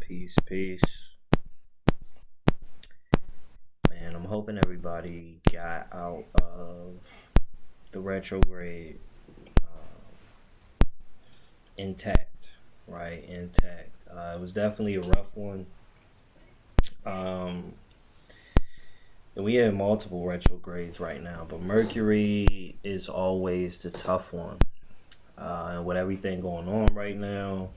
Peace, peace. Man, I'm hoping everybody got out of the retrograde intact, right? Intact. It was definitely a rough one. Um, and we have multiple retrogrades right now, but Mercury is always the tough one. And with everything going on right now,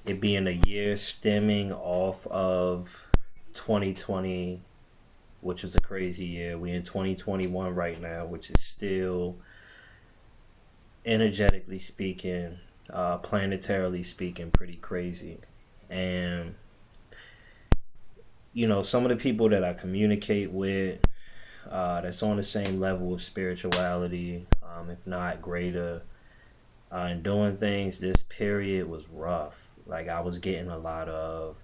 it being a year stemming off of 2020, which is a crazy year. We in 2021 right now, which is still energetically speaking, planetarily speaking, pretty crazy. And some of the people that I communicate with, that's on the same level of spirituality, if not greater, and doing things. This period was rough. Like I was getting a lot of,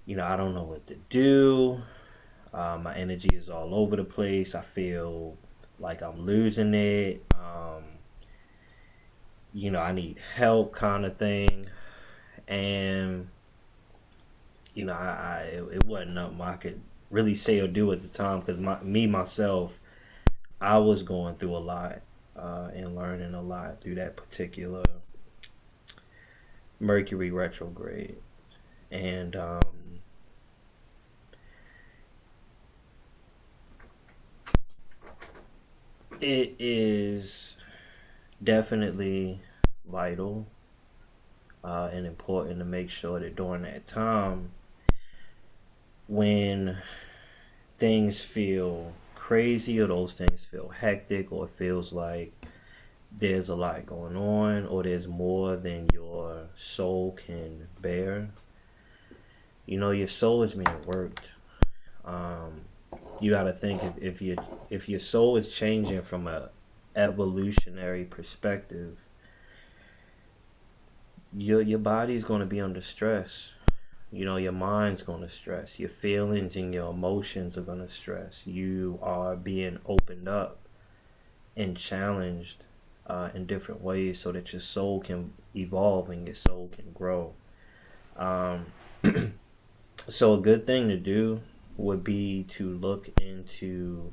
I don't know what to do. My energy is all over the place. I feel like I'm losing it. I need help, kind of thing. And it wasn't nothing I could really say or do at the time because myself, I was going through a lot and learning a lot through that particular Mercury retrograde. And it is definitely vital and important to make sure that during that time when things feel crazy or those things feel hectic or it feels like there's a lot going on or there's more than your soul can bear, your soul is being worked. um, you got to think if your soul is changing from a evolutionary perspective, your body's going to be under stress. Your mind's going to stress. Your feelings and your emotions are going to stress. You are being opened up and challenged in different ways so that your soul can evolve and your soul can grow. Um, so a good thing to do would be to look into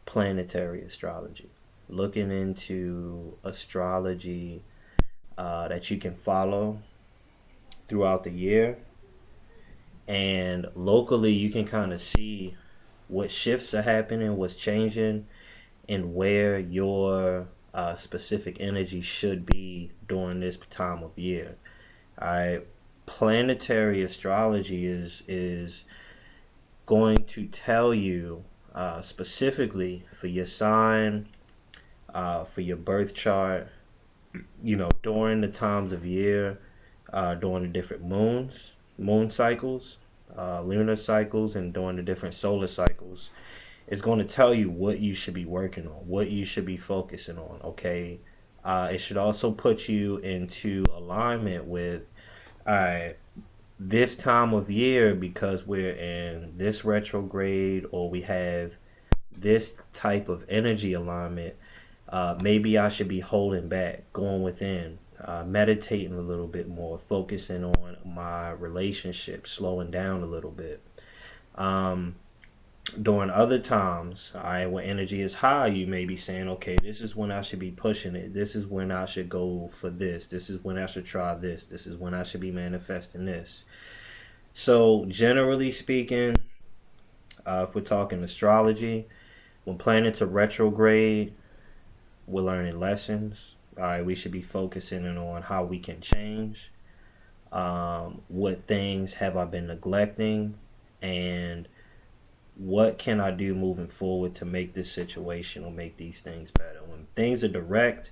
planetary astrology, looking into astrology that you can follow throughout the year. And locally, you can kind of see what shifts are happening, what's changing, and where your specific energy should be during this time of year. All right, planetary astrology is going to tell you specifically for your sign, for your birth chart, during the times of year, during the different moon cycles, lunar cycles, and during the different solar cycles. It's going to tell you what you should be working on, what you should be focusing on, okay? It should also put you into alignment with, all right, this time of year because we're in this retrograde or we have this type of energy alignment. Maybe I should be holding back, going within, meditating a little bit more, focusing on my relationship, slowing down a little bit. Um, During other times, when energy is high, you may be saying, okay, this is when I should be pushing it. This is when I should go for this. This is when I should try this. This is when I should be manifesting this. So, generally speaking, if we're talking astrology, when planets are retrograde, we're learning lessons. All right, we should be focusing in on how we can change. What things have I been neglecting, and what can I do moving forward to make this situation or make these things better? When things are direct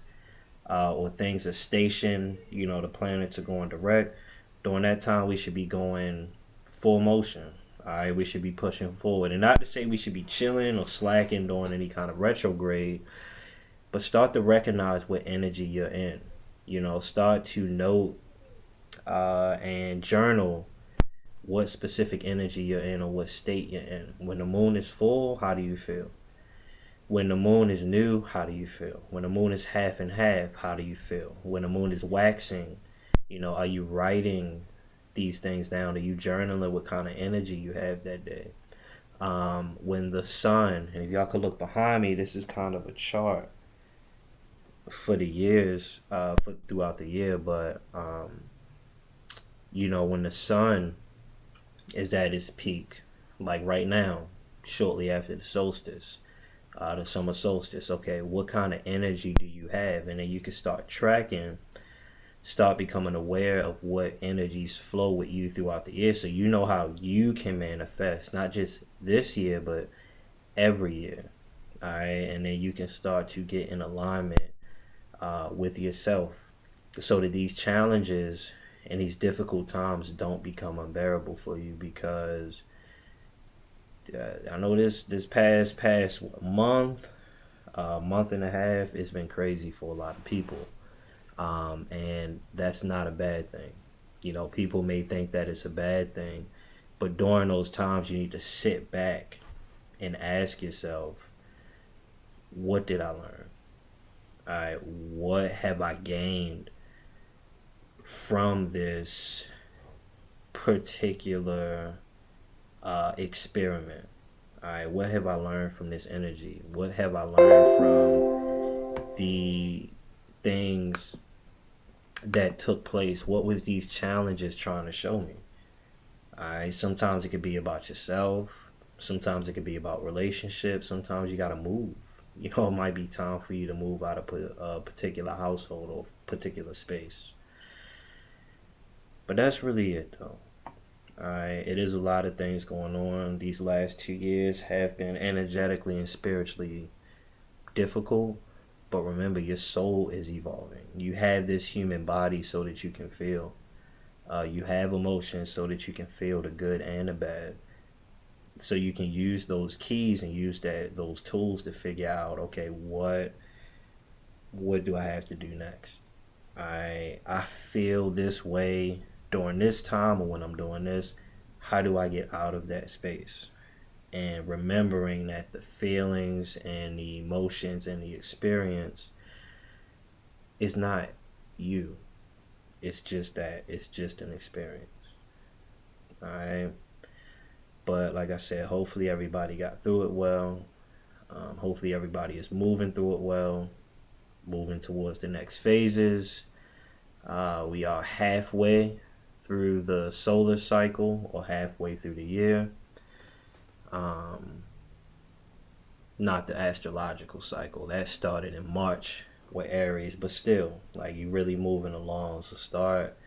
or things are stationed, the planets are going direct. During that time, we should be going full motion. All right, we should be pushing forward, and not to say we should be chilling or slacking during any kind of retrograde, but start to recognize what energy you're in. Start to note and journal what specific energy you're in or what state you're in. When the moon is full, how do you feel? When the moon is new, how do you feel? When the moon is half and half, how do you feel? When the moon is waxing, are you writing these things down? Are you journaling what kind of energy you have that day? When the sun, and if y'all could look behind me, this is kind of a chart for the years, for throughout the year. But when the sun is at its peak, like right now, shortly after the summer solstice. Okay, what kind of energy do you have? And then you can start tracking, start becoming aware of what energies flow with you throughout the year, so you know how you can manifest, not just this year, but every year. All right, and then you can start to get in alignment with yourself, so that these challenges and these difficult times don't become unbearable for you. Because I know this past month and a half, it's been crazy for a lot of people, and that's not a bad thing. People may think that it's a bad thing, but during those times, you need to sit back and ask yourself, what did I learn? All right, what have I gained from this particular experiment? All right, what have I learned from this energy? What have I learned from the things that took place? What was these challenges trying to show me? All right, sometimes it could be about yourself. Sometimes it could be about relationships. Sometimes you gotta move. It might be time for you to move out of a particular household or particular space. But that's really it, though. Alright, it is a lot of things going on. These last 2 years have been energetically and spiritually difficult. But remember, your soul is evolving. You have this human body so that you can feel. You have emotions so that you can feel the good and the bad. So you can use those keys and use those tools to figure out, okay, what do I have to do next? I feel this way during this time, or when I'm doing this. How do I get out of that space? And remembering that the feelings and the emotions and the experience is not you. It's just an experience. Alright. But like I said, hopefully everybody got through it well. Hopefully everybody is moving through it well, moving towards the next phases. We are halfway through the solar cycle, or halfway through the year. Not the astrological cycle. That started in March with Aries, but still, like, you really moving along. So start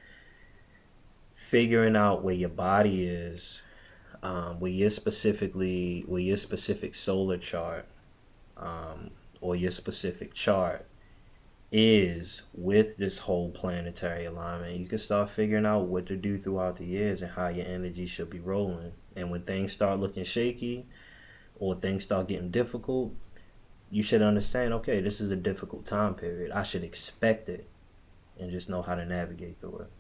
figuring out where your body is, where your specific solar chart, or your specific chart is with this whole planetary alignment. You can start figuring out what to do throughout the years and how your energy should be rolling. And when things start looking shaky or things start getting difficult, you should understand, okay, this is a difficult time period. I should expect it and just know how to navigate through it.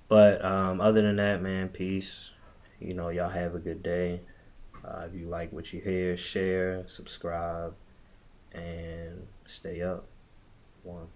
But other than that, man, peace. Y'all have a good day. If you like what you hear, share, subscribe, and stay up. One.